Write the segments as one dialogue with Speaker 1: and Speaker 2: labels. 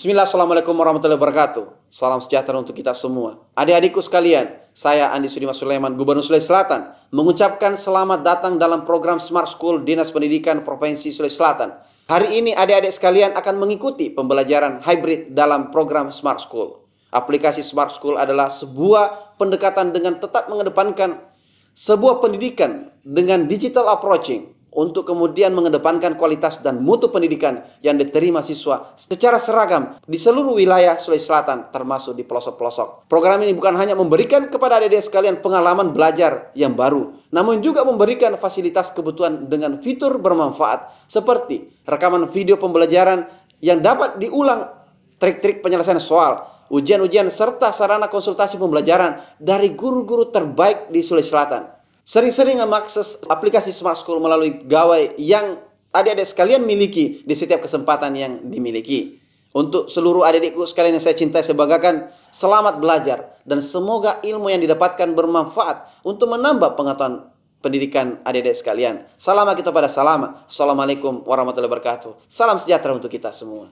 Speaker 1: Bismillah, Assalamualaikum warahmatullahi wabarakatuh. Salam sejahtera untuk kita semua. Adik-adikku sekalian, saya Andi Sudimas Sulaiman, Gubernur Sulawesi Selatan, mengucapkan selamat datang dalam program Smart School Dinas Pendidikan Provinsi Sulawesi Selatan. Hari ini adik-adik sekalian akan mengikuti pembelajaran hybrid dalam program Smart School. Aplikasi Smart School adalah sebuah pendekatan dengan tetap mengedepankan sebuah pendidikan dengan digital approaching, untuk kemudian mengedepankan kualitas dan mutu pendidikan yang diterima siswa secara seragam di seluruh wilayah Sulawesi Selatan, termasuk di pelosok-pelosok. Program ini bukan hanya memberikan kepada adik-adik sekalian pengalaman belajar yang baru, namun juga memberikan fasilitas kebutuhan dengan fitur bermanfaat seperti rekaman video pembelajaran yang dapat diulang, trik-trik penyelesaian soal, ujian-ujian, serta sarana konsultasi pembelajaran dari guru-guru terbaik di Sulawesi Selatan. Sering-sering mengakses aplikasi Smart School melalui gawai yang adik-adik sekalian miliki di setiap kesempatan yang dimiliki. Untuk seluruh adik-adikku sekalian yang saya cintai, saya banggakan, selamat belajar dan semoga ilmu yang didapatkan bermanfaat untuk menambah pengetahuan pendidikan adik-adik sekalian. Salam kita pada salam. Assalamualaikum warahmatullahi wabarakatuh. Salam sejahtera untuk kita semua.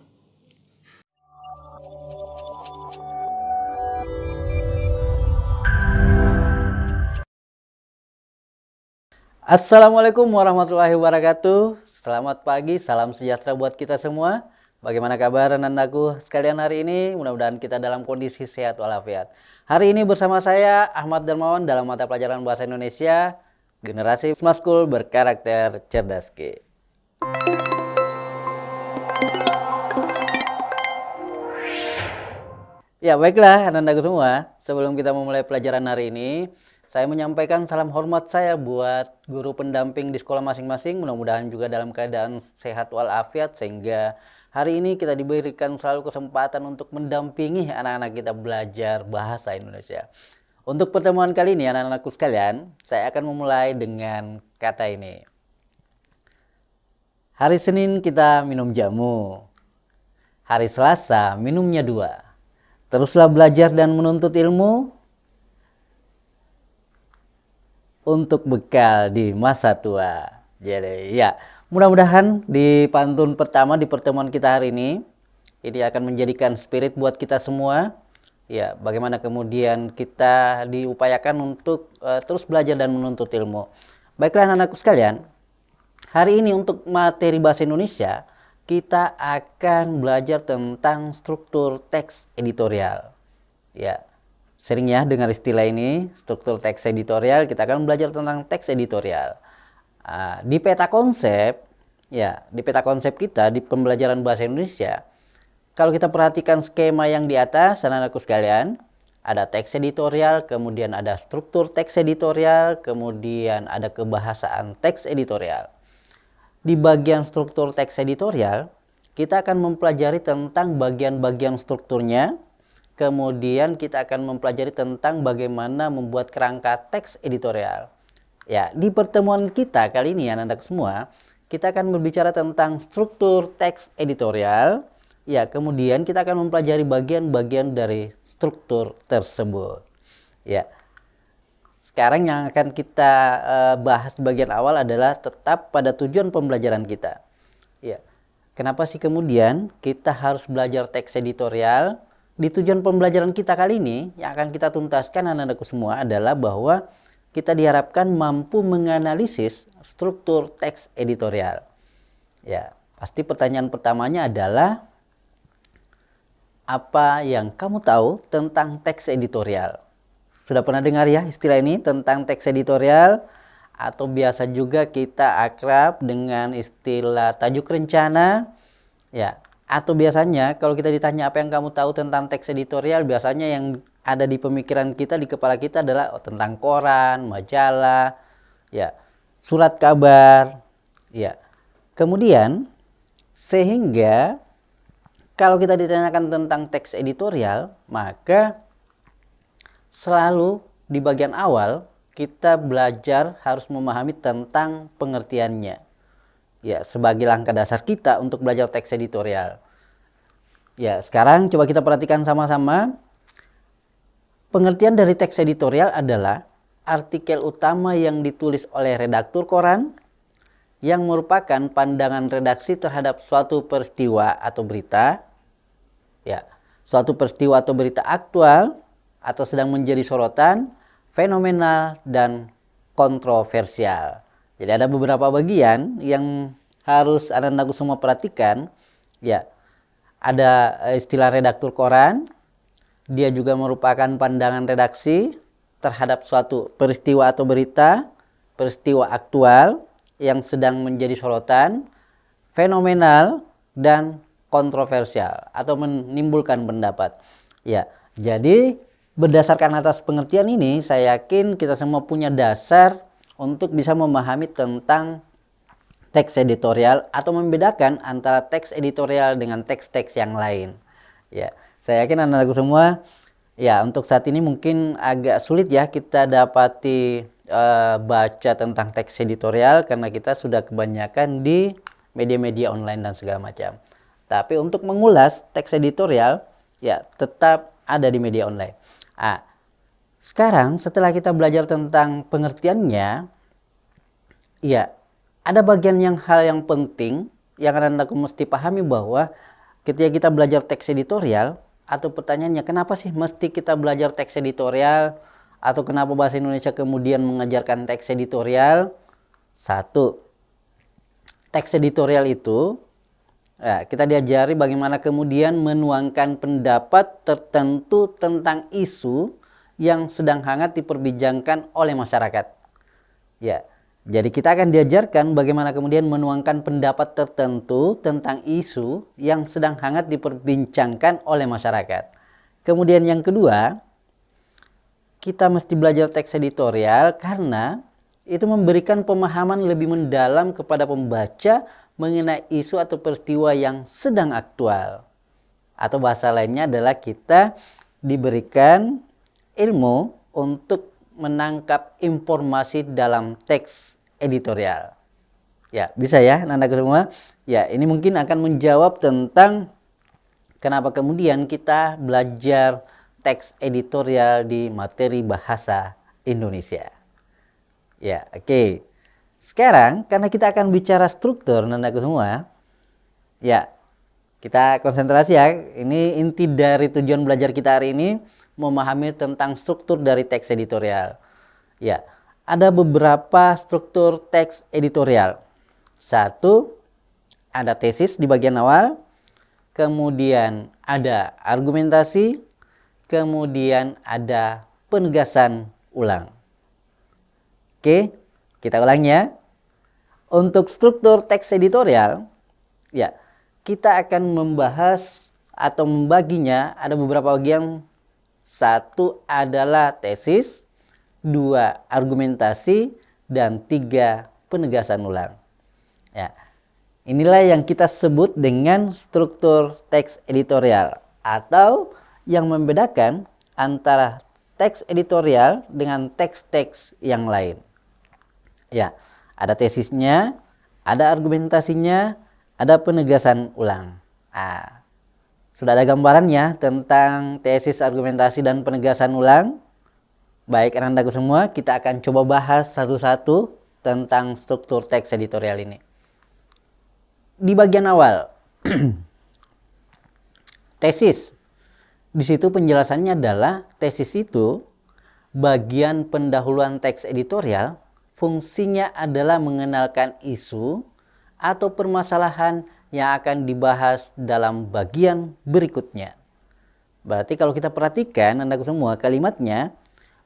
Speaker 2: Assalamualaikum warahmatullahi wabarakatuh. Selamat pagi, salam sejahtera buat kita semua. Bagaimana kabar anakku sekalian hari ini? Mudah-mudahan kita dalam kondisi sehat walafiat. Hari ini bersama saya Ahmad Darmawan dalam mata pelajaran Bahasa Indonesia Generasi Smart School Berkarakter Cerdas K. Ya baiklah anak-anakku semua, sebelum kita memulai pelajaran hari ini, saya menyampaikan salam hormat saya buat guru pendamping di sekolah masing-masing. Mudah-mudahan juga dalam keadaan sehat walafiat sehingga hari ini kita diberikan selalu kesempatan untuk mendampingi anak-anak kita belajar bahasa Indonesia. Untuk pertemuan kali ini anak-anakku sekalian, saya akan memulai dengan kata ini. Hari Senin kita minum jamu. Hari Selasa minumnya 2. Teruslah belajar dan menuntut ilmu untuk bekal di masa tua. Jadi ya, mudah-mudahan di pantun pertama di pertemuan kita hari ini akan menjadikan spirit buat kita semua. Ya, bagaimana kemudian kita diupayakan untuk terus belajar dan menuntut ilmu. Baiklah anak-anakku sekalian, hari ini untuk materi bahasa Indonesia kita akan belajar tentang struktur teks editorial. Ya. Sering ya dengar istilah ini, struktur teks editorial. Kita akan belajar tentang teks editorial. Di peta konsep, ya di peta konsep kita di pembelajaran bahasa Indonesia, kalau kita perhatikan skema yang di atas, anak-anakku sekalian, ada teks editorial, kemudian ada struktur teks editorial, kemudian ada kebahasaan teks editorial. Di bagian struktur teks editorial, kita akan mempelajari tentang bagian-bagian strukturnya. Kemudian kita akan mempelajari tentang bagaimana membuat kerangka teks editorial. Ya, di pertemuan kita kali ini anak-anak semua, kita akan berbicara tentang struktur teks editorial. Ya, kemudian kita akan mempelajari bagian-bagian dari struktur tersebut. Ya. Sekarang yang akan kita bahas di bagian awal adalah tetap pada tujuan pembelajaran kita. Ya. Kenapa sih kemudian kita harus belajar teks editorial? Di tujuan pembelajaran kita kali ini yang akan kita tuntaskan anak-anakku semua adalah bahwa kita diharapkan mampu menganalisis struktur teks editorial. Ya, pasti pertanyaan pertamanya adalah apa yang kamu tahu tentang teks editorial? Sudah pernah dengar ya istilah ini tentang teks editorial? Atau biasa juga kita akrab dengan istilah tajuk rencana? Ya. Atau biasanya kalau kita ditanya apa yang kamu tahu tentang teks editorial, biasanya yang ada di pemikiran kita, di kepala kita adalah tentang koran, majalah, ya, surat kabar, ya. Kemudian sehingga kalau kita ditanyakan tentang teks editorial, maka selalu di bagian awal kita belajar harus memahami tentang pengertiannya. Ya, sebagai langkah dasar kita untuk belajar teks editorial. Ya, sekarang coba kita perhatikan sama-sama. Pengertian dari teks editorial adalah artikel utama yang ditulis oleh redaktur koran yang merupakan pandangan redaksi terhadap suatu peristiwa atau berita Ya, suatu peristiwa atau berita aktual atau sedang menjadi sorotan, fenomenal, dan kontroversial. Jadi ada beberapa bagian yang harus anak-anakku semua perhatikan. Ya, ada istilah redaktur koran. Dia juga merupakan pandangan redaksi terhadap suatu peristiwa atau berita, peristiwa aktual yang sedang menjadi sorotan, fenomenal, dan kontroversial atau menimbulkan pendapat. Ya, jadi berdasarkan atas pengertian ini, saya yakin kita semua punya dasar untuk bisa memahami tentang teks editorial atau membedakan antara teks editorial dengan teks-teks yang lain. Ya, saya yakin anak-anakku semua, ya untuk saat ini mungkin agak sulit ya kita dapati baca tentang teks editorial karena kita sudah kebanyakan di media-media online dan segala macam. Tapi untuk mengulas teks editorial, ya tetap ada di media online. Sekarang setelah kita belajar tentang pengertiannya, ya ada bagian hal yang penting yang anak-anakku mesti pahami bahwa ketika kita belajar teks editorial, atau pertanyaannya kenapa sih mesti kita belajar teks editorial, atau kenapa bahasa Indonesia kemudian mengajarkan teks editorial. Satu, teks editorial itu ya, kita diajari bagaimana kemudian menuangkan pendapat tertentu tentang isu yang sedang hangat diperbincangkan oleh masyarakat. Ya, jadi kita akan diajarkan bagaimana kemudian menuangkan pendapat tertentu tentang isu yang sedang hangat diperbincangkan oleh masyarakat. Kemudian yang kedua, kita mesti belajar teks editorial karena itu memberikan pemahaman lebih mendalam kepada pembaca mengenai isu atau peristiwa yang sedang aktual. Atau bahasa lainnya adalah kita diberikan ilmu untuk menangkap informasi dalam teks editorial. Ya, bisa ya anak-anak semua. Ya, ini mungkin akan menjawab tentang kenapa kemudian kita belajar teks editorial di materi bahasa Indonesia. Ya, oke. Sekarang karena kita akan bicara struktur anak-anak semua. Ya, kita konsentrasi ya. Ini inti dari tujuan belajar kita hari ini, memahami tentang struktur dari teks editorial. Ya, ada beberapa struktur teks editorial. Satu, ada tesis di bagian awal, kemudian ada argumentasi, kemudian ada penegasan ulang. Oke, kita ulang ya. Untuk struktur teks editorial, ya, kita akan membahas atau membaginya ada beberapa bagian. Satu adalah tesis, dua argumentasi, dan tiga penegasan ulang. Ya, inilah yang kita sebut dengan struktur teks editorial atau yang membedakan antara teks editorial dengan teks-teks yang lain. Ya, ada tesisnya, ada argumentasinya, ada penegasan ulang. Sudah ada gambarannya tentang tesis, argumentasi, dan penegasan ulang. Baik anak-anakku semua, kita akan coba bahas satu-satu tentang struktur teks editorial ini. Di bagian awal, tesis. Di situ penjelasannya adalah tesis itu bagian pendahuluan teks editorial, fungsinya adalah mengenalkan isu atau permasalahan yang akan dibahas dalam bagian berikutnya. Berarti kalau kita perhatikan anak semua kalimatnya,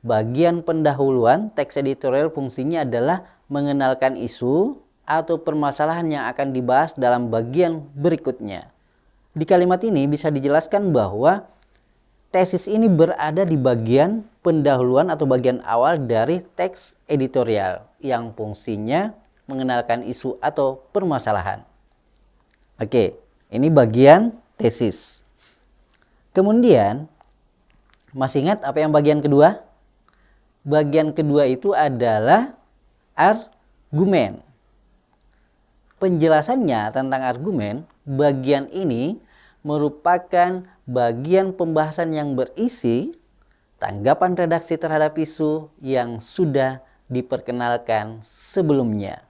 Speaker 2: bagian pendahuluan teks editorial fungsinya adalah mengenalkan isu atau permasalahan yang akan dibahas dalam bagian berikutnya. Di kalimat ini bisa dijelaskan bahwa tesis ini berada di bagian pendahuluan atau bagian awal dari teks editorial yang fungsinya mengenalkan isu atau permasalahan. Oke, ini bagian tesis. Kemudian, masih ingat apa yang bagian kedua? Bagian kedua itu adalah argumen. Penjelasannya tentang argumen, bagian ini merupakan bagian pembahasan yang berisi tanggapan redaksi terhadap isu yang sudah diperkenalkan sebelumnya.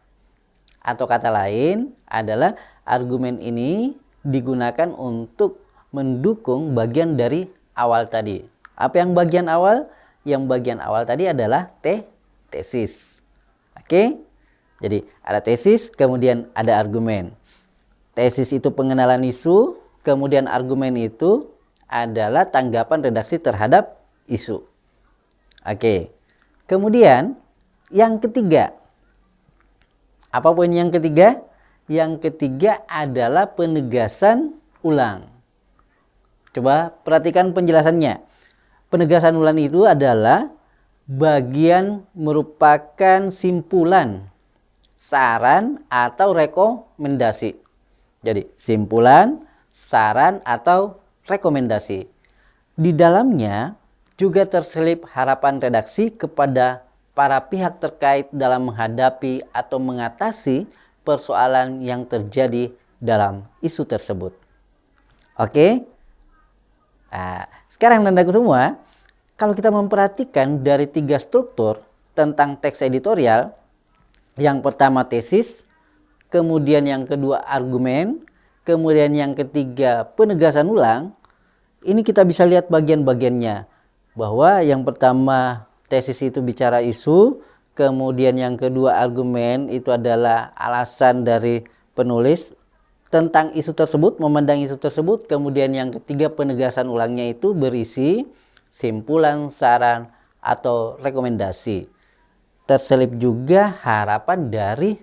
Speaker 2: Atau kata lain adalah argumen ini digunakan untuk mendukung bagian dari awal tadi. Apa yang bagian awal? Yang bagian awal tadi adalah tesis. Oke? Jadi ada tesis, kemudian ada argumen. Tesis itu pengenalan isu, kemudian argumen itu adalah tanggapan redaksi terhadap isu. Oke. Kemudian yang ketiga. Apa poin yang ketiga? Yang ketiga adalah penegasan ulang. Coba perhatikan penjelasannya. Penegasan ulang itu adalah bagian merupakan simpulan, saran, atau rekomendasi. Jadi simpulan, saran, atau rekomendasi. Di dalamnya juga terselip harapan redaksi kepada para pihak terkait dalam menghadapi atau mengatasi persoalan yang terjadi dalam isu tersebut. Oke? Nah, sekarang Nandaku semua, kalau kita memperhatikan dari 3 struktur tentang teks editorial, yang pertama tesis, kemudian yang kedua argumen, kemudian yang ketiga penegasan ulang, ini kita bisa lihat bagian-bagiannya. Bahwa yang pertama tesis itu bicara isu, kemudian yang kedua argumen itu adalah alasan dari penulis tentang isu tersebut, memandang isu tersebut, kemudian yang ketiga penegasan ulangnya itu berisi simpulan, saran, atau rekomendasi. Terselip juga harapan dari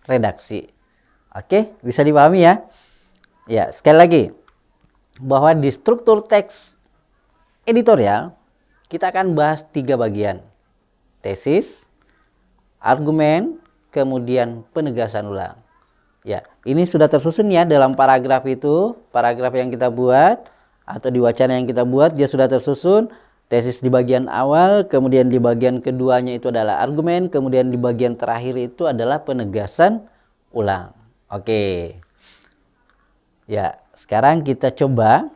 Speaker 2: redaksi. Oke, bisa dipahami ya? Ya, sekali lagi, bahwa di struktur teks editorial kita akan bahas 3 bagian. Tesis, argumen, kemudian penegasan ulang. Ya, ini sudah tersusun ya dalam paragraf itu, paragraf yang kita buat atau di wacana yang kita buat, dia sudah tersusun. Tesis di bagian awal, kemudian di bagian keduanya itu adalah argumen, kemudian di bagian terakhir itu adalah penegasan ulang. Oke. Ya, sekarang kita coba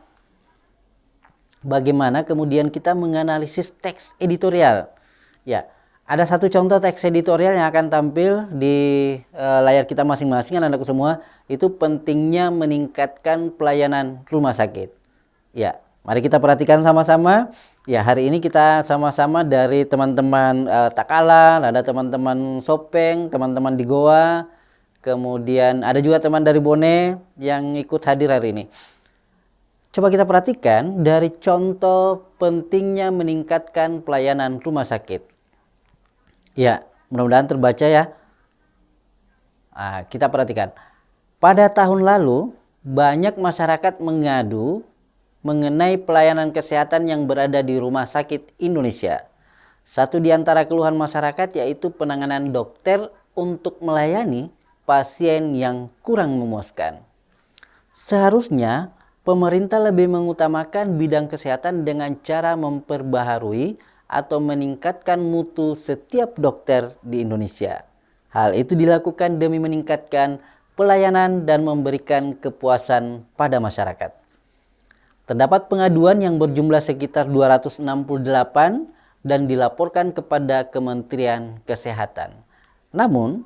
Speaker 2: bagaimana kemudian kita menganalisis teks editorial. Ya, ada satu contoh teks editorial yang akan tampil di layar kita masing-masing, anak-anakku semua. Itu pentingnya meningkatkan pelayanan rumah sakit. Ya, mari kita perhatikan sama-sama. Ya, hari ini kita sama-sama dari teman-teman Takala, ada teman-teman Sopeng, teman-teman di Goa, kemudian ada juga teman dari Bone yang ikut hadir hari ini. Coba kita perhatikan dari contoh pentingnya meningkatkan pelayanan rumah sakit. Ya, mudah-mudahan terbaca ya. Nah, kita perhatikan. Pada tahun lalu, banyak masyarakat mengadu mengenai pelayanan kesehatan yang berada di rumah sakit Indonesia. Satu di antara keluhan masyarakat yaitu penanganan dokter untuk melayani pasien yang kurang memuaskan. Seharusnya, pemerintah lebih mengutamakan bidang kesehatan dengan cara memperbaharui atau meningkatkan mutu setiap dokter di Indonesia. Hal itu dilakukan demi meningkatkan pelayanan dan memberikan kepuasan pada masyarakat. Terdapat pengaduan yang berjumlah sekitar 268 dan dilaporkan kepada Kementerian Kesehatan. Namun,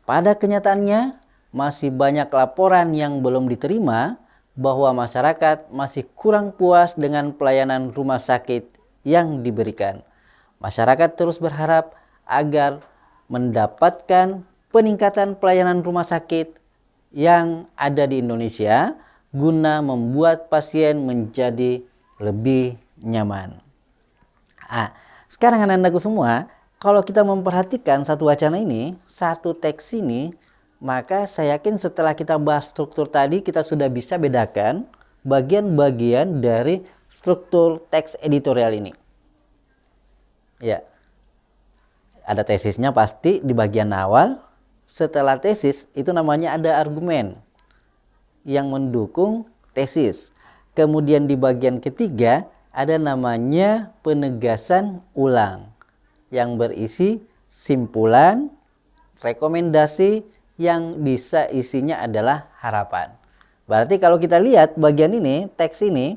Speaker 2: pada kenyataannya masih banyak laporan yang belum diterima bahwa masyarakat masih kurang puas dengan pelayanan rumah sakit yang diberikan. Masyarakat terus berharap agar mendapatkan peningkatan pelayanan rumah sakit yang ada di Indonesia guna membuat pasien menjadi lebih nyaman. Sekarang anak-anakku semua, kalau kita memperhatikan satu wacana ini, satu teks ini, maka saya yakin setelah kita bahas struktur tadi, kita sudah bisa bedakan bagian-bagian dari struktur teks editorial ini. Ya, ada tesisnya pasti di bagian awal. Setelah tesis itu namanya ada argumen yang mendukung tesis. Kemudian di bagian ketiga ada namanya penegasan ulang yang berisi simpulan, rekomendasi yang bisa isinya adalah harapan. Berarti kalau kita lihat bagian ini, teks ini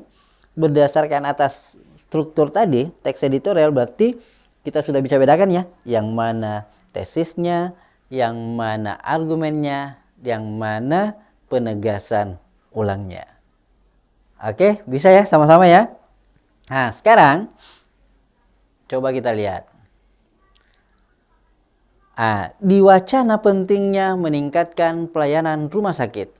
Speaker 2: berdasarkan atas struktur tadi, teks editorial, berarti kita sudah bisa bedakan ya, yang mana tesisnya, yang mana argumennya, yang mana penegasan ulangnya. Oke, bisa ya sama-sama ya. Nah, sekarang coba kita lihat. Di wacana pentingnya meningkatkan pelayanan rumah sakit.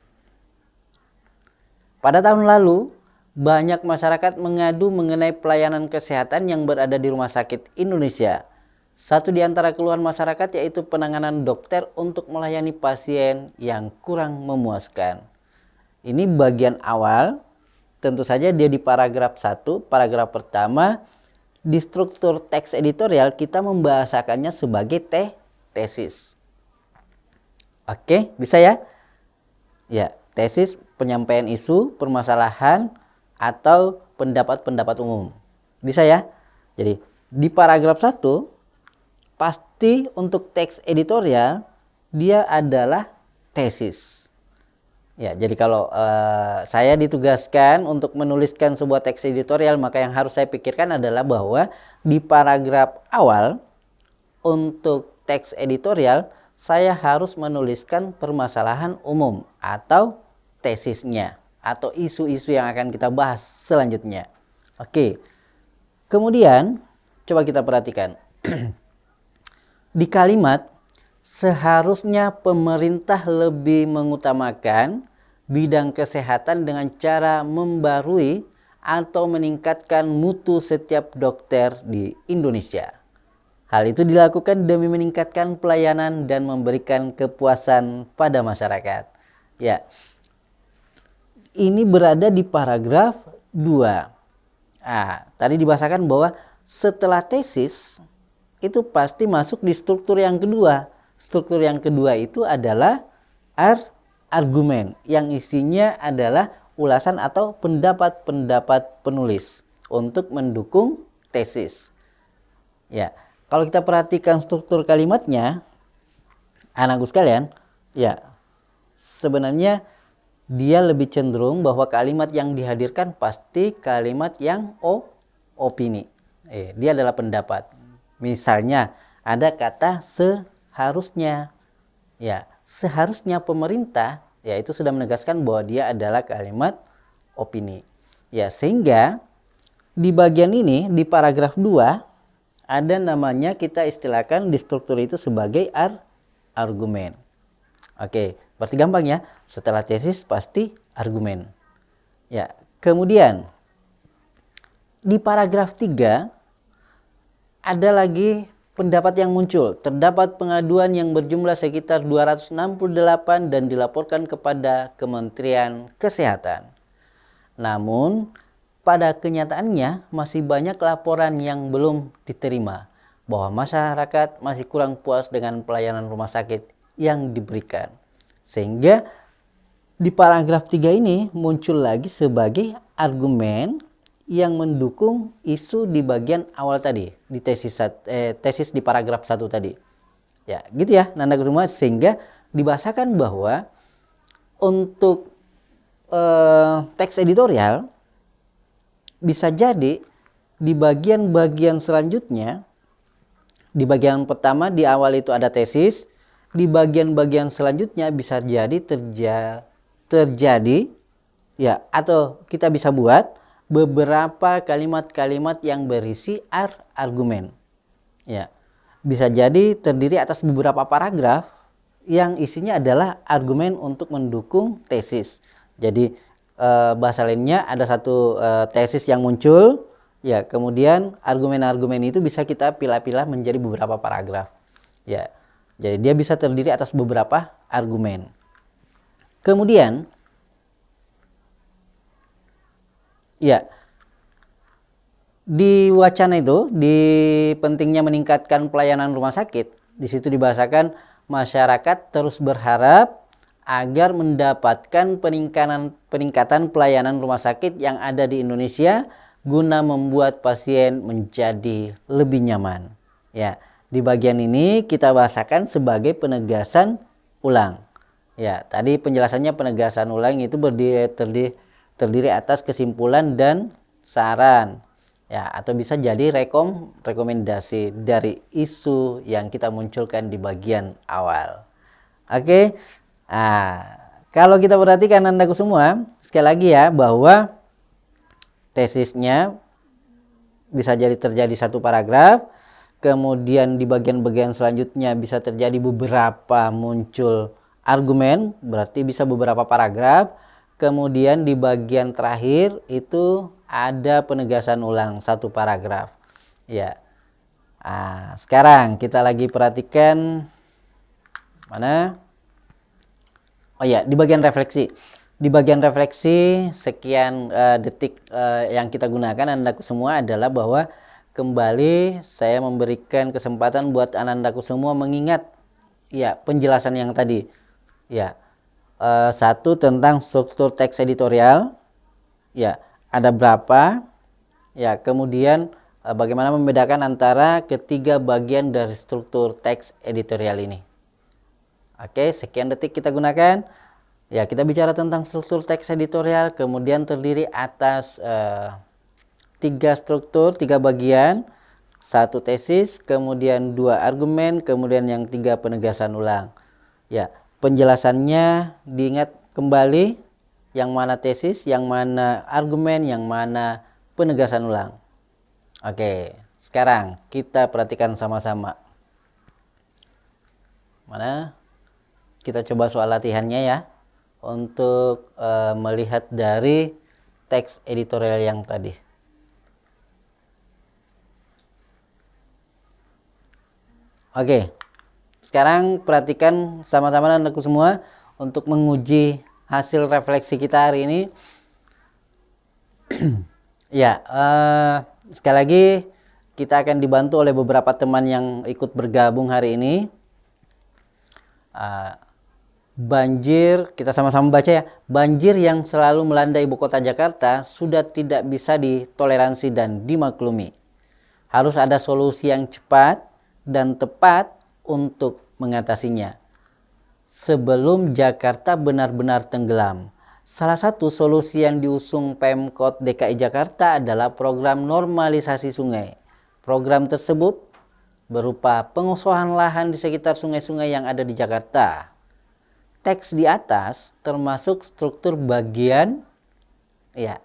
Speaker 2: Pada tahun lalu, banyak masyarakat mengadu mengenai pelayanan kesehatan yang berada di rumah sakit Indonesia. Satu di antara keluhan masyarakat yaitu penanganan dokter untuk melayani pasien yang kurang memuaskan. Ini bagian awal, tentu saja dia di paragraf 1, paragraf pertama. Di struktur teks editorial kita membahasakannya sebagai tesis. Oke, bisa ya? Ya, tesis penyampaian isu, permasalahan, atau pendapat-pendapat umum. Bisa ya? Jadi, di paragraf 1, pasti untuk teks editorial, dia adalah tesis. Ya, jadi kalau saya ditugaskan untuk menuliskan sebuah teks editorial, maka yang harus saya pikirkan adalah bahwa di paragraf awal, untuk teks editorial, saya harus menuliskan permasalahan umum atau tesisnya atau isu-isu yang akan kita bahas selanjutnya. Oke. Kemudian coba kita perhatikan. Di kalimat seharusnya pemerintah lebih mengutamakan bidang kesehatan dengan cara membarui atau meningkatkan mutu setiap dokter di Indonesia. Hal itu dilakukan demi meningkatkan pelayanan dan memberikan kepuasan pada masyarakat. Ya, ini berada di paragraf 2. Tadi dibahasakan bahwa setelah tesis itu pasti masuk di struktur yang kedua. Struktur yang kedua itu adalah argumen yang isinya adalah ulasan atau pendapat-pendapat penulis untuk mendukung tesis. Ya, kalau kita perhatikan struktur kalimatnya, anakku sekalian, ya sebenarnya dia lebih cenderung bahwa kalimat yang dihadirkan pasti kalimat yang opini. Dia adalah pendapat. Misalnya ada kata seharusnya. Ya, seharusnya pemerintah, ya itu sudah menegaskan bahwa dia adalah kalimat opini. Ya, sehingga di bagian ini di paragraf 2 ada namanya, kita istilahkan di struktur itu sebagai argumen. Oke, berarti gampang ya. Setelah tesis pasti argumen. Ya, kemudian di paragraf 3 ada lagi pendapat yang muncul. Terdapat pengaduan yang berjumlah sekitar 268 dan dilaporkan kepada Kementerian Kesehatan. Namun pada kenyataannya masih banyak laporan yang belum diterima bahwa masyarakat masih kurang puas dengan pelayanan rumah sakit yang diberikan. Sehingga di paragraf 3 ini muncul lagi sebagai argumen yang mendukung isu di bagian awal tadi, di tesis di paragraf 1 tadi. Ya, gitu ya Nandaku semua, sehingga dibahasakan bahwa untuk teks editorial bisa jadi di bagian-bagian selanjutnya, di bagian pertama di awal itu ada tesis, di bagian-bagian selanjutnya bisa jadi terjadi ya, atau kita bisa buat beberapa kalimat-kalimat yang berisi argumen. Ya, bisa jadi terdiri atas beberapa paragraf yang isinya adalah argumen untuk mendukung tesis. Jadi bahasa lainnya ada satu tesis yang muncul, ya kemudian argumen-argumen itu bisa kita pilah-pilah menjadi beberapa paragraf. Ya, jadi dia bisa terdiri atas beberapa argumen. Kemudian, ya di wacana itu, di pentingnya meningkatkan pelayanan rumah sakit, di situ dibahasakan masyarakat terus berharap agar mendapatkan peningkatan pelayanan rumah sakit yang ada di Indonesia guna membuat pasien menjadi lebih nyaman. Ya, di bagian ini kita bahasakan sebagai penegasan ulang. Ya, tadi penjelasannya penegasan ulang itu terdiri atas kesimpulan dan saran. Ya, atau bisa jadi rekomendasi dari isu yang kita munculkan di bagian awal. Oke. Nah, kalau kita perhatikan Andaku semua, sekali lagi ya, bahwa tesisnya bisa jadi terjadi satu paragraf, kemudian di bagian-bagian selanjutnya bisa terjadi beberapa muncul argumen, berarti bisa beberapa paragraf, kemudian di bagian terakhir itu ada penegasan ulang satu paragraf. Ya. Nah, sekarang kita lagi perhatikan mana? Oh ya, di bagian refleksi. Di bagian refleksi sekian detik yang kita gunakan anandaku semua adalah bahwa kembali saya memberikan kesempatan buat anandaku semua mengingat ya penjelasan yang tadi. Ya. Satu tentang struktur teks editorial. Ya, ada berapa? Ya, kemudian bagaimana membedakan antara ketiga bagian dari struktur teks editorial ini. Oke, sekian detik kita gunakan. Ya, kita bicara tentang struktur teks editorial, kemudian terdiri atas tiga struktur, tiga bagian, satu tesis, kemudian dua argumen, kemudian yang tiga penegasan ulang. Ya, penjelasannya diingat kembali, yang mana tesis, yang mana argumen, yang mana penegasan ulang. Oke, sekarang kita perhatikan sama-sama. Mana? Kita coba soal latihannya ya. Untuk melihat dari teks editorial yang tadi. Oke, sekarang perhatikan sama-sama anakku semua untuk menguji hasil refleksi kita hari ini. Ya, sekali lagi kita akan dibantu oleh beberapa teman yang ikut bergabung hari ini. Banjir, kita sama-sama baca ya. Banjir yang selalu melanda ibu kota Jakarta sudah tidak bisa ditoleransi dan dimaklumi. Harus ada solusi yang cepat dan tepat untuk mengatasinya sebelum Jakarta benar-benar tenggelam. Salah satu solusi yang diusung Pemkot DKI Jakarta adalah program normalisasi sungai. Program tersebut berupa pengosongan lahan di sekitar sungai-sungai yang ada di Jakarta. Teks di atas termasuk struktur bagian. Ya,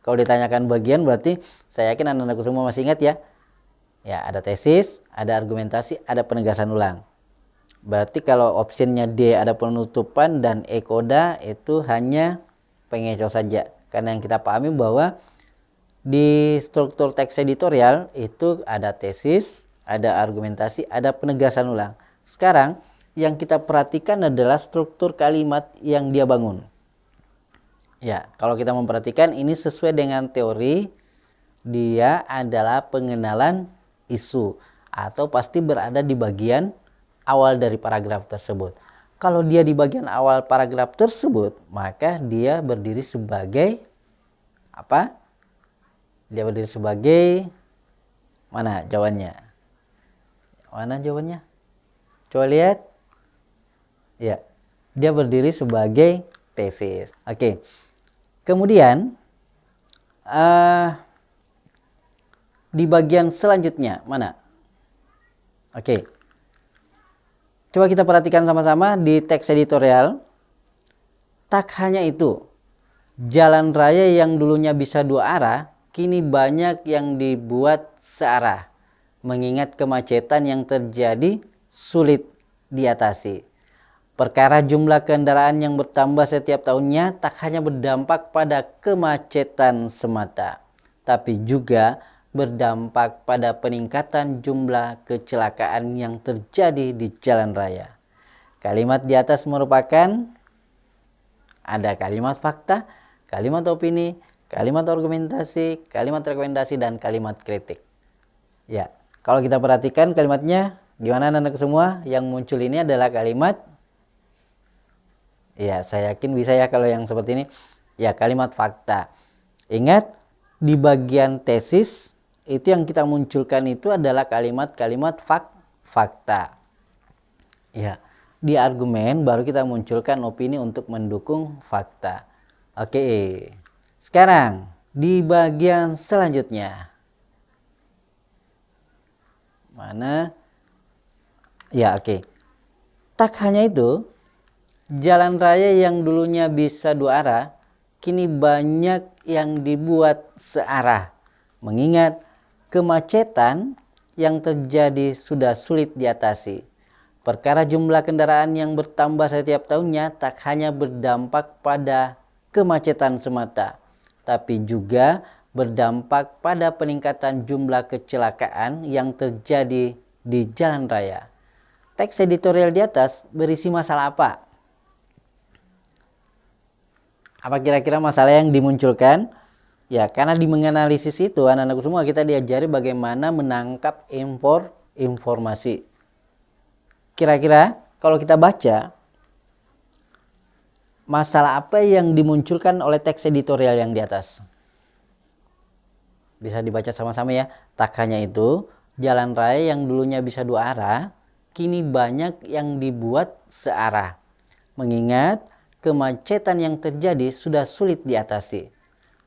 Speaker 2: kalau ditanyakan bagian berarti saya yakin anak-anakku semua masih ingat ya. Ya, ada tesis, ada argumentasi, ada penegasan ulang. Berarti kalau optionnya D ada penutupan dan E koda itu hanya pengecoh saja. Karena yang kita pahami bahwa di struktur teks editorial itu ada tesis, ada argumentasi, ada penegasan ulang. Sekarang yang kita perhatikan adalah struktur kalimat yang dia bangun. Ya, kalau kita memperhatikan ini sesuai dengan teori, dia adalah pengenalan isu atau pasti berada di bagian awal dari paragraf tersebut. Kalau dia di bagian awal paragraf tersebut, maka dia berdiri sebagai apa? Dia berdiri sebagai mana jawabannya? Mana jawabannya? Coba lihat. Ya, dia berdiri sebagai tesis. Oke. Kemudian di bagian selanjutnya mana? Oke. Coba kita perhatikan sama-sama di teks editorial. Tak hanya itu, jalan raya yang dulunya bisa dua arah, kini banyak yang dibuat searah. Mengingat kemacetan yang terjadi sulit diatasi. Perkara jumlah kendaraan yang bertambah setiap tahunnya tak hanya berdampak pada kemacetan semata, tapi juga berdampak pada peningkatan jumlah kecelakaan yang terjadi di jalan raya. Kalimat di atas merupakan ada kalimat fakta, kalimat opini, kalimat argumentasi, kalimat rekomendasi, dan kalimat kritik. Ya, kalau kita perhatikan kalimatnya, gimana anak-anak semua? Yang muncul ini adalah kalimat. Ya, saya yakin bisa ya kalau yang seperti ini. Ya, kalimat fakta. Ingat, di bagian tesis itu yang kita munculkan itu adalah kalimat-kalimat fakta. Ya, di argumen baru kita munculkan opini untuk mendukung fakta. Oke. Sekarang di bagian selanjutnya. Mana? Ya, oke. Tak hanya itu, jalan raya yang dulunya bisa dua arah, kini banyak yang dibuat searah, mengingat kemacetan yang terjadi sudah sulit diatasi. Perkara jumlah kendaraan yang bertambah setiap tahunnya tak hanya berdampak pada kemacetan semata, tapi juga berdampak pada peningkatan jumlah kecelakaan yang terjadi di jalan raya. Teks editorial di atas berisi masalah apa? Apa kira-kira masalah yang dimunculkan? Ya, karena di menganalisis itu anak-anakku semua kita diajari bagaimana menangkap informasi. Kira-kira kalau kita baca, masalah apa yang dimunculkan oleh teks editorial yang di atas? Bisa dibaca sama-sama ya. Tak hanya itu, jalan raya yang dulunya bisa dua arah, kini banyak yang dibuat searah. Mengingat kemacetan yang terjadi sudah sulit diatasi.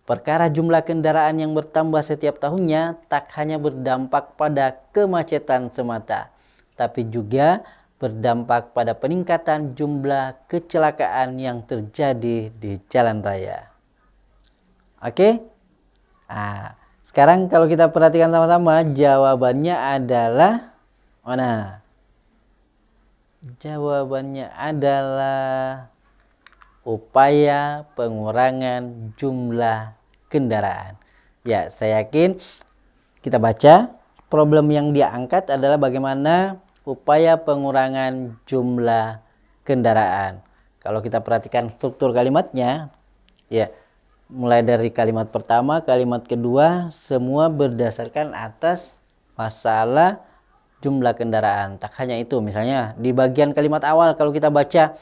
Speaker 2: Perkara jumlah kendaraan yang bertambah setiap tahunnya tak hanya berdampak pada kemacetan semata, tapi juga berdampak pada peningkatan jumlah kecelakaan yang terjadi di jalan raya. Oke? Nah, sekarang kalau kita perhatikan sama-sama, jawabannya adalah mana? Jawabannya adalah upaya pengurangan jumlah kendaraan. Ya, saya yakin kita baca problem yang dia angkat adalah bagaimana upaya pengurangan jumlah kendaraan. Kalau kita perhatikan struktur kalimatnya, ya, mulai dari kalimat pertama, kalimat kedua, semua berdasarkan atas masalah jumlah kendaraan. Tak hanya itu, misalnya di bagian kalimat awal kalau kita baca,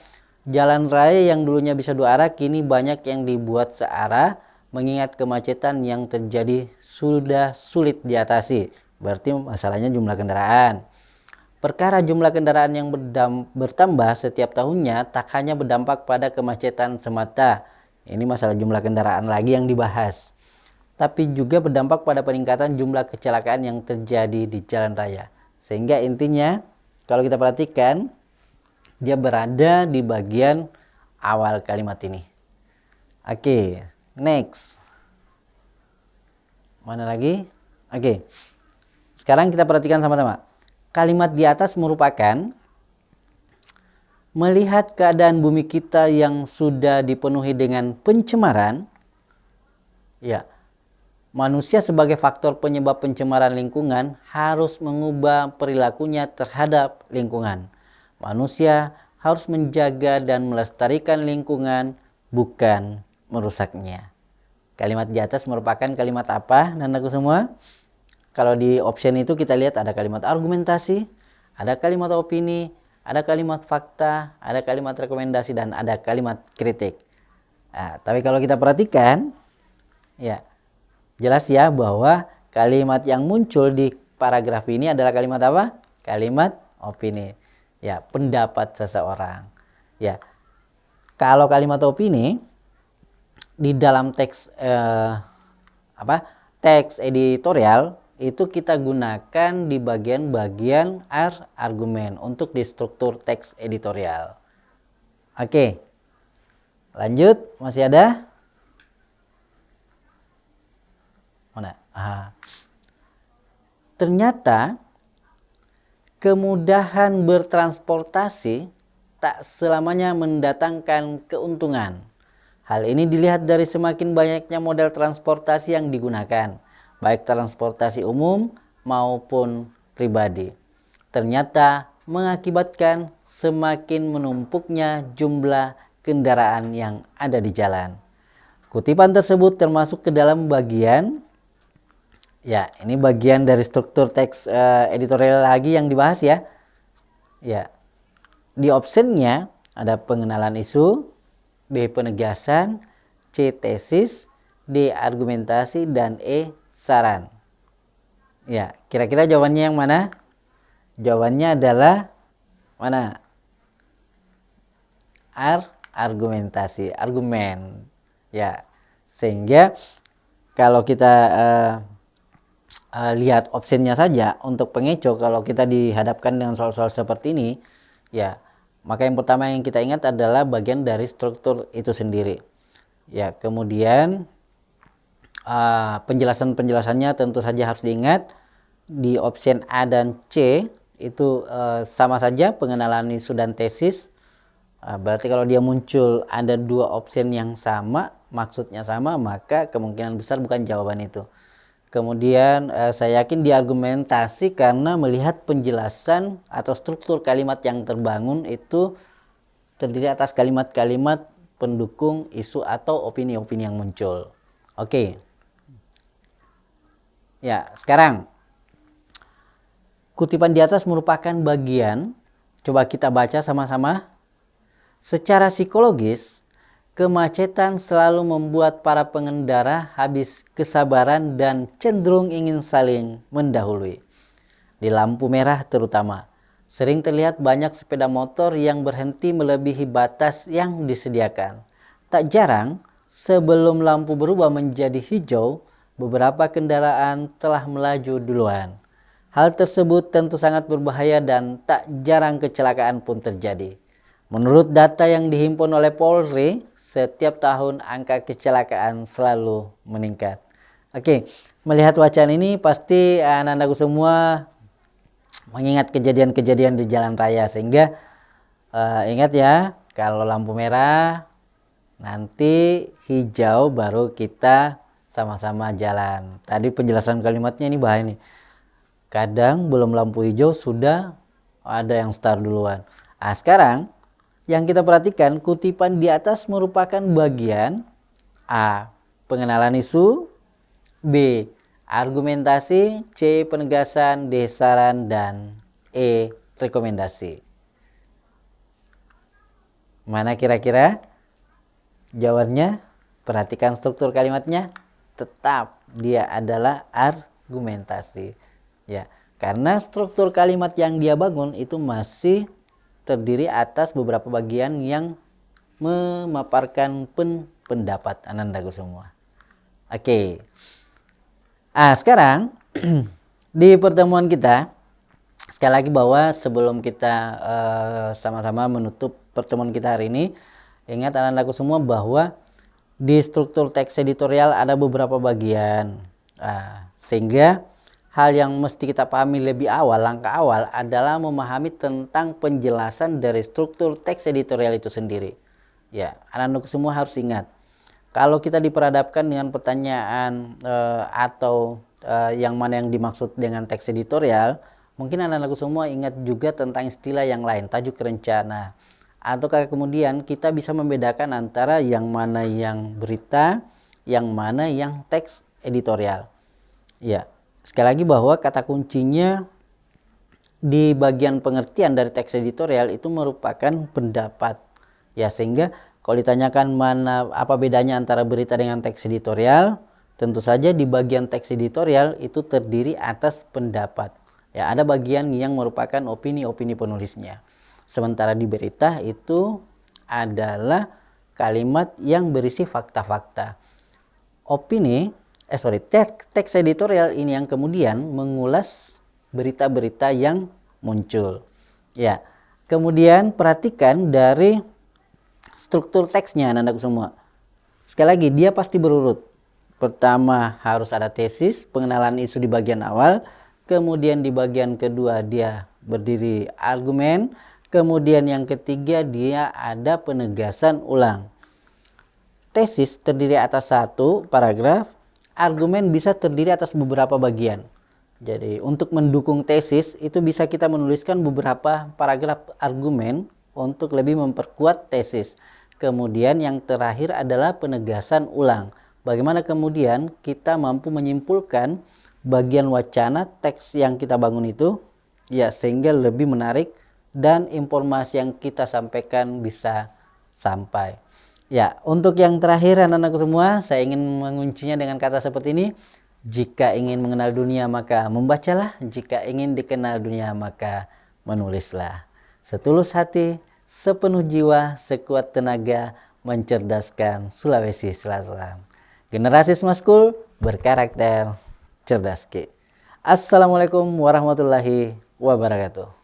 Speaker 2: jalan raya yang dulunya bisa dua arah kini banyak yang dibuat searah, mengingat kemacetan yang terjadi sudah sulit diatasi. Berarti masalahnya jumlah kendaraan. Perkara jumlah kendaraan yang bertambah setiap tahunnya tak hanya berdampak pada kemacetan semata. Ini masalah jumlah kendaraan lagi yang dibahas. Tapi juga berdampak pada peningkatan jumlah kecelakaan yang terjadi di jalan raya. Sehingga intinya kalau kita perhatikan, dia berada di bagian awal kalimat ini. Oke, next. Mana lagi? Oke. Sekarang kita perhatikan sama-sama. Kalimat di atas merupakan melihat keadaan bumi kita yang sudah dipenuhi dengan pencemaran. Ya, manusia sebagai faktor penyebab pencemaran lingkungan harus mengubah perilakunya terhadap lingkungan. Manusia harus menjaga dan melestarikan lingkungan, bukan merusaknya. Kalimat di atas merupakan kalimat apa, anakku semua? Kalau di option itu kita lihat ada kalimat argumentasi, ada kalimat opini, ada kalimat fakta, ada kalimat rekomendasi, dan ada kalimat kritik. Nah, tapi kalau kita perhatikan, ya jelas ya bahwa kalimat yang muncul di paragraf ini adalah kalimat apa? Kalimat opini. Ya, pendapat seseorang. Ya, kalau kalimat opini di dalam teks teks editorial itu kita gunakan di bagian-bagian argumen untuk di struktur teks editorial. Oke, lanjut, masih ada? Mana? Ternyata kemudahan bertransportasi tak selamanya mendatangkan keuntungan. Hal ini dilihat dari semakin banyaknya model transportasi yang digunakan, baik transportasi umum maupun pribadi. Ternyata mengakibatkan semakin menumpuknya jumlah kendaraan yang ada di jalan. Kutipan tersebut termasuk ke dalam bagian, ya ini bagian dari struktur teks editorial lagi yang dibahas ya. Ya, di optionnya ada pengenalan isu, B penegasan, C tesis, D argumentasi, dan E saran. Ya, kira-kira jawabannya yang mana? Jawabannya adalah mana? Argumentasi, argumen. Ya, sehingga kalau kita lihat opsinya saja untuk pengecoh, kalau kita dihadapkan dengan soal-soal seperti ini, ya, maka yang pertama yang kita ingat adalah bagian dari struktur itu sendiri. Ya, kemudian penjelasannya tentu saja harus diingat. Di option A dan C itu sama saja pengenalan isu dan tesis. Berarti kalau dia muncul ada dua option yang sama, maksudnya sama, maka kemungkinan besar bukan jawaban itu. Kemudian saya yakin diargumentasi karena melihat penjelasan atau struktur kalimat yang terbangun itu terdiri atas kalimat-kalimat pendukung isu atau opini-opini yang muncul. Oke. Ya, sekarang kutipan di atas merupakan bagian, coba kita baca sama-sama. Secara psikologis, kemacetan selalu membuat para pengendara habis kesabaran dan cenderung ingin saling mendahului. Di lampu merah terutama, sering terlihat banyak sepeda motor yang berhenti melebihi batas yang disediakan. Tak jarang, sebelum lampu berubah menjadi hijau, beberapa kendaraan telah melaju duluan. Hal tersebut tentu sangat berbahaya dan tak jarang kecelakaan pun terjadi. Menurut data yang dihimpun oleh Polri, setiap tahun angka kecelakaan selalu meningkat. Oke, melihat wacana ini pasti anak-anakku semua mengingat kejadian-kejadian di jalan raya. Sehingga ingat ya, kalau lampu merah nanti hijau baru kita sama-sama jalan. Tadi penjelasan kalimatnya ini bahaya nih. Kadang belum lampu hijau sudah ada yang start duluan. Sekarang yang kita perhatikan, kutipan di atas merupakan bagian A. Pengenalan isu, B. Argumentasi, C. Penegasan, D. Saran, dan E. Rekomendasi. Mana kira-kira jawabannya? Perhatikan struktur kalimatnya. Tetap dia adalah argumentasi. Ya, karena struktur kalimat yang dia bangun itu masih terdiri atas beberapa bagian yang memaparkan pendapat anandaku semua. Oke. Sekarang di pertemuan kita, sekali lagi bahwa sebelum kita sama-sama menutup pertemuan kita hari ini, ingat anandaku semua bahwa di struktur teks editorial ada beberapa bagian. Sehingga hal yang mesti kita pahami lebih awal, langkah awal adalah memahami tentang penjelasan dari struktur teks editorial itu sendiri. Ya, anak-anak semua harus ingat. Kalau kita diperhadapkan dengan pertanyaan atau yang mana yang dimaksud dengan teks editorial, mungkin anak-anak semua ingat juga tentang istilah yang lain, tajuk rencana. Ataukah kemudian kita bisa membedakan antara yang mana yang berita, yang mana yang teks editorial. Ya. Sekali lagi bahwa kata kuncinya di bagian pengertian dari teks editorial itu merupakan pendapat. Ya, sehingga kalau ditanyakan apa bedanya antara berita dengan teks editorial, tentu saja di bagian teks editorial itu terdiri atas pendapat. Ya, ada bagian yang merupakan opini-opini penulisnya. Sementara di berita itu adalah kalimat yang berisi fakta-fakta. Teks editorial ini yang kemudian mengulas berita-berita yang muncul. Ya, kemudian perhatikan dari struktur teksnya anak-anak semua. Sekali lagi, dia pasti berurut. Pertama harus ada tesis, pengenalan isu di bagian awal. Kemudian di bagian kedua dia berdiri argumen. Kemudian yang ketiga dia ada penegasan ulang. Tesis terdiri atas satu paragraf. Argumen bisa terdiri atas beberapa bagian. Jadi untuk mendukung tesis itu bisa kita menuliskan beberapa paragraf argumen untuk lebih memperkuat tesis. Kemudian yang terakhir adalah penegasan ulang. Bagaimana kemudian kita mampu menyimpulkan bagian wacana teks yang kita bangun itu, ya, sehingga lebih menarik dan informasi yang kita sampaikan bisa sampai. Ya, untuk yang terakhir anak-anakku semua, saya ingin menguncinya dengan kata seperti ini. Jika ingin mengenal dunia maka membacalah, jika ingin dikenal dunia maka menulislah. Setulus hati, sepenuh jiwa, sekuat tenaga, mencerdaskan Sulawesi Selatan. Generasi Smart School berkarakter cerdas. Assalamualaikum warahmatullahi wabarakatuh.